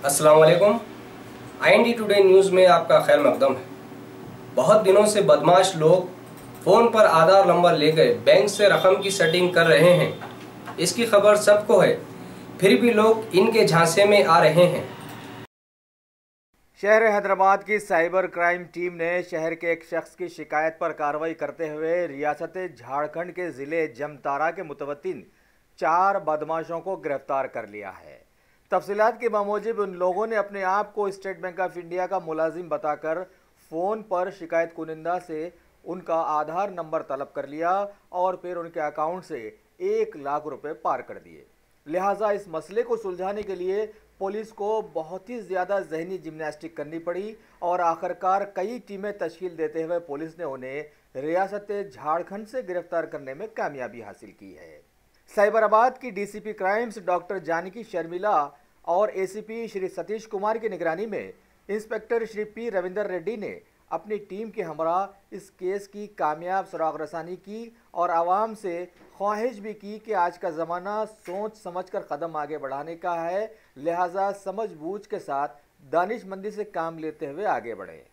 अस्सलाम वालेकुम। IND today news में आपका खैर मकदम है। बहुत दिनों से बदमाश लोग फ़ोन पर आधार नंबर लेकर बैंक से रकम की सेटिंग कर रहे हैं। इसकी खबर सबको है, फिर भी लोग इनके झांसे में आ रहे हैं। शहर हैदराबाद की साइबर क्राइम टीम ने शहर के एक शख्स की शिकायत पर कार्रवाई करते हुए रियासत झारखंड के ज़िले जमतारा के मुतवत्तिन 4 बदमाशों को गिरफ्तार कर लिया है। तफसीलात के बावजूद उन लोगों ने अपने आप को स्टेट बैंक ऑफ इंडिया का मुलाजिम बताकर फ़ोन पर शिकायत कुनिंदा से उनका आधार नंबर तलब कर लिया और फिर उनके अकाउंट से 1 लाख रुपए पार कर दिए। लिहाजा इस मसले को सुलझाने के लिए पुलिस को बहुत ही ज़्यादा जहनी जिम्नास्टिक करनी पड़ी और आखिरकार कई टीमें तश्कील देते हुए पुलिस ने उन्हें रियासत झारखंड से गिरफ्तार करने में कामयाबी हासिल की है। साइबराबाद की DCP crimes doctor Janaki Sharmila और एसीपी श्री सतीश कुमार की निगरानी में इंस्पेक्टर श्री पी रविंदर रेड्डी ने अपनी टीम के हमरा इस केस की कामयाब सुराग रसानी की और आवाम से ख्वाहिश भी की कि आज का ज़माना सोच समझकर कदम आगे बढ़ाने का है, लिहाजा समझ बूझ के साथ दानिशमंदी से काम लेते हुए आगे बढ़े।